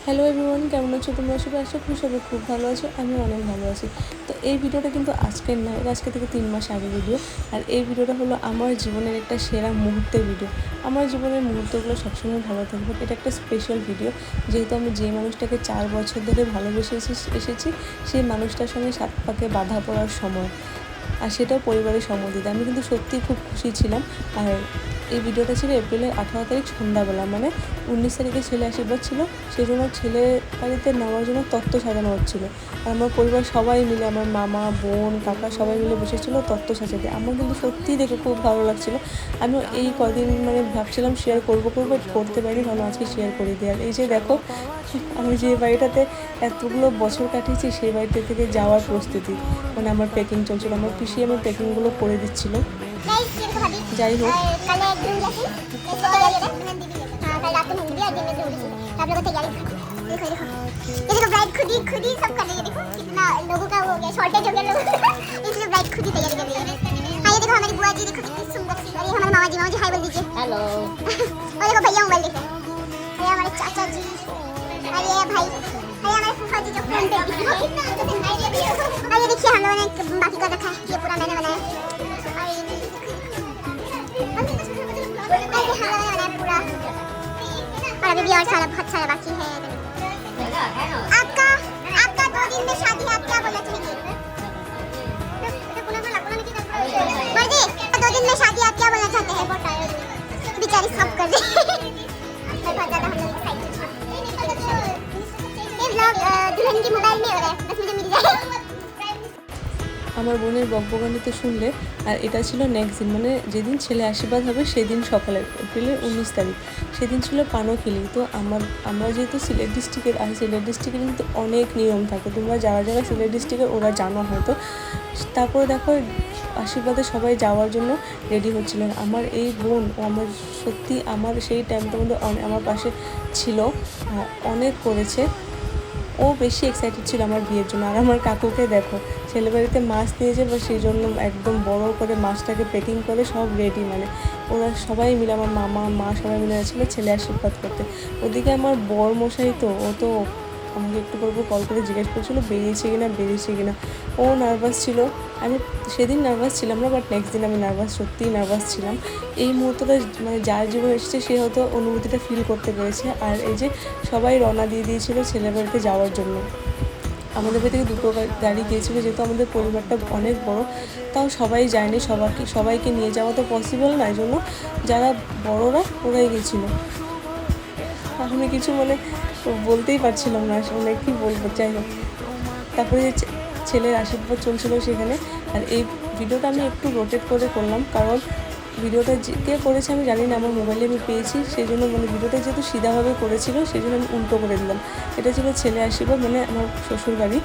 Hello everyone, কেমন আছো তোমরা সবাই? আশা করি সবাই খুব ভালো আছো, আমিও অনেক ভালো আছি। তো এই ভিডিওটা কিন্তু আজকের না, এটা আজকে থেকে 3 মাস আগে ভিডিও। আর এই ভিডিওটা হলো আমার জীবনের একটা সেরা মুহূর্তের ভিডিও। আমার জীবনের মুহূর্তগুলো সবসময় ভালো থাকবে, এটা একটা স্পেশাল ভিডিও। যেহেতু আমি যে মানুষটাকে 4 বছর ধরে ভালোবেসে এসেছি সেই মানুষটার সঙ্গে সাত পাকে বাঁধা পড়ার সময়, আর সেটাও পরিবারের সম্মতিতে, আমি কিন্তু সত্যিই খুব খুশি ছিলাম। আর এই ভিডিওটা ছিল এপ্রিলের 18 তারিখ সন্ধ্যাবেলা, মানে 19 তারিখে ছেলে আশীর্বাদ ছিল, সেই জন্য ছেলে বাড়িতে নেওয়ার জন্য তত্ত্ব সাজানো হচ্ছিলো। আর আমার পরিবার সবাই মিলে, আমার মামা, বোন, কাকা সবাই মিলে বসেছিলো তত্ত্ব সাজাতে। আমার কিন্তু সত্যিই দেখে খুব ভালো লাগছিলো। আমি এই কদিন মানে ভাবছিলাম শেয়ার করবো করতে পারিনি, ভালো আজকে শেয়ার করে দিই। আর এই যে দেখো, আমি যে বাড়িটাতে এতগুলো বছর কাটিয়েছি সেই বাড়িটা থেকে যাওয়ার প্রস্তুতি, মানে আমার প্যাকিং চলছিল। আমার পিসি আমার প্যাকিংগুলো করে দিচ্ছিলো। যাই হোক, मामा जी हाय बोल दीजिए। हेलो। और देखो भैया मोबाइल देखे, अरे हमारे चाचा जी, अरे भाई, अरे हमारे फूफा जी जो फ्रेंड है, अरे देखिए हम लोगों ने बाकी कर रखा है, ये पूरा मैंने बनाया। पूरा, और अभी भी और सारा बहुत सारा बाकी है। आपका आपका 2 दिन में शादी है, आप क्या बोलना चाहेंगे? मर्दी, 2 दिन में शादी, आप क्या बोलना चाहते हैं? बेचारी सब कर रही है। बहुत ज़्यादा हम लोग एक्साइटेड हैं। ये व्लॉग दुल्हन की मोबाइल में हो रहा है, बस मुझे मिल जाए। আমার বোনের বকবকানিতে শুনলে। আর এটা ছিল নেক্সট দিন, মানে যেদিন ছেলে আশীর্বাদ হবে সেদিন সকালে, এপ্রিলের 19 তারিখ, সেদিন ছিল পানখিলি। তো আমরা যেহেতু সিলেট ডিস্ট্রিক্টের, আর সিলেট ডিস্ট্রিক্টের কিন্তু অনেক নিয়ম থাকে, তোমরা যারা যারা সিলেট ডিস্ট্রিক্টের ওরা জানো হয়তো। তারপরে দেখো আশীর্বাদে সবাই যাওয়ার জন্য রেডি হচ্ছিলেন। আমার এই বোন, ও আমার সত্যি আমার সেই টাইমটার মধ্যে আমার পাশে ছিল, অনেক করেছে। ও বেশি এক্সাইটেড ছিল আমার বিয়ের জন্য। আর আমার কাকুকে দেখো, ছেলে বাড়িতে মাছ নিয়ে যাবো সেই জন্য একদম বড় করে মাছটাকে প্যাকিং করে সব রেডি, মানে ওরা সবাই মিলে, আমার মামা মা সবাই মিলে গেছিলো ছেলে আশীর্বাদ করতে। ওদিকে আমার বর মশাই তো, ও তো আমাকে একটু পর কল করে জিজ্ঞেস করছিলো বেরিয়েছে কিনা। ও নার্ভাস ছিল। আমি সেদিন নার্ভাস ছিলাম না, বাট নেক্সট দিন আমি সত্যিই নার্ভাস ছিলাম। এই মুহূর্তটা মানে যার জীবনে এসেছে সে হয়তো অনুভূতিটা ফিল করতে পেরেছে। আর এই যে সবাই রওনা দিয়ে দিয়েছিল ছেলের বাড়িতে যাওয়ার জন্য। আমাদের বাড়ি থেকে 2টো গাড়ি গিয়েছিলো, যেহেতু আমাদের পরিবারটা অনেক বড়, তাও সবাই যায়নি, সবাইকে নিয়ে যাওয়া তো পসিবল না, এই জন্য যারা বড়রা ওরাই গেছিলো। আমি কিছু মানে বলতেই পারছিলাম না আসলে কী বলবো। যাই হোক, তারপরে যে ছেলের আশীর্বাদ চলছিলো সেখানে। আর এই ভিডিওটা আমি একটু রোটেট করে করলাম, কারণ ভিডিওটা কে করেছে আমি জানি না, আমার মোবাইলে আমি পেয়েছি, সেই জন্য মানে ভিডিওটা যেহেতু সিধাভাবে করেছিল সেই জন্য আমি উল্টো করে দিলাম। এটা ছিল ছেলে আশীর্বাদ, মানে আমার শ্বশুর বাড়ি।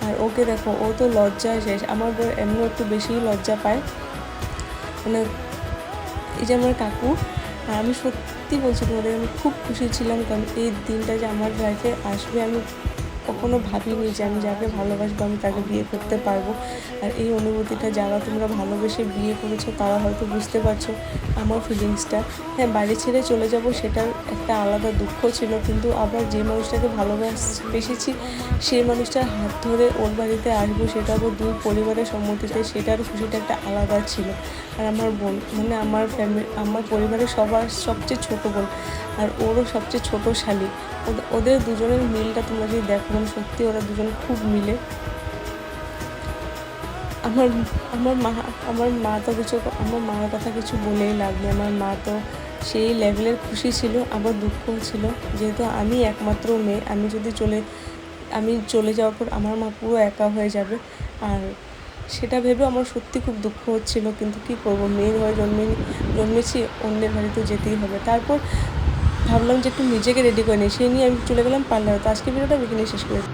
আর ওকে দেখো, ও তো লজ্জায় শেষ। আমার বউ এমনি একটু বেশিই লজ্জা পায়, মানে এই যে আমার কাকু। আর আমি সত্যি বলছি তোমাদের, আমি খুব খুশি ছিলাম, কারণ এই দিনটা যে আমার লাইফে আসবে আমি কখনো ভাবিনি যে আমি যাকে ভালোবাসবো আমি তাকে বিয়ে করতে পারবো। আর এই অনুভূতিটা যারা তোমরা ভালোবেসে বিয়ে করেছো তারা হয়তো বুঝতে পারছো আমার ফিলিংসটা। হ্যাঁ, বাড়ি ছেড়ে চলে যাব সেটার একটা আলাদা দুঃখ ছিল, কিন্তু আবার যে মানুষটাকে ভালোবেসেছি সেই মানুষটার হাত ধরে ওর বাড়িতে আসবো, সেটা আবার 2 পরিবারের সম্মতিতে, সেটার খুশিটা একটা আলাদা ছিল। আর আমার বোন, মানে আমার পরিবারের সবার সবচেয়ে ছোটো বোন, আর ওরও সবচেয়ে ছোটো শালি। ওদের দুজনের মিলটা তোমরা যদি দেখো, মানে সত্যি ওরা দুজন খুব মিলে। আমার মা তো কিছু, আমার মার কথা কিছু বলেই লাগবে। আমার মা তো সেই লেভেলের খুশি ছিল, আবার দুঃখও ছিল, যেহেতু আমি একমাত্র মেয়ে। আমি চলে যাওয়ার পর আমার মা পুরো একা হয়ে যাবে। আর সেটা ভেবে আমার সত্যি খুব দুঃখ হচ্ছিল, কিন্তু কী করবো, মেয়ের হয়ে জন্মেছি, অন্যের বাড়িতে যেতেই হবে। তারপর ভাবলাম যে একটু নিজেকে রেডি করে নিই, সেই নিয়ে আমি চলে গেলাম পার্লারে। তো আজকে ভিডিওটা এখানেই শেষ করেছি।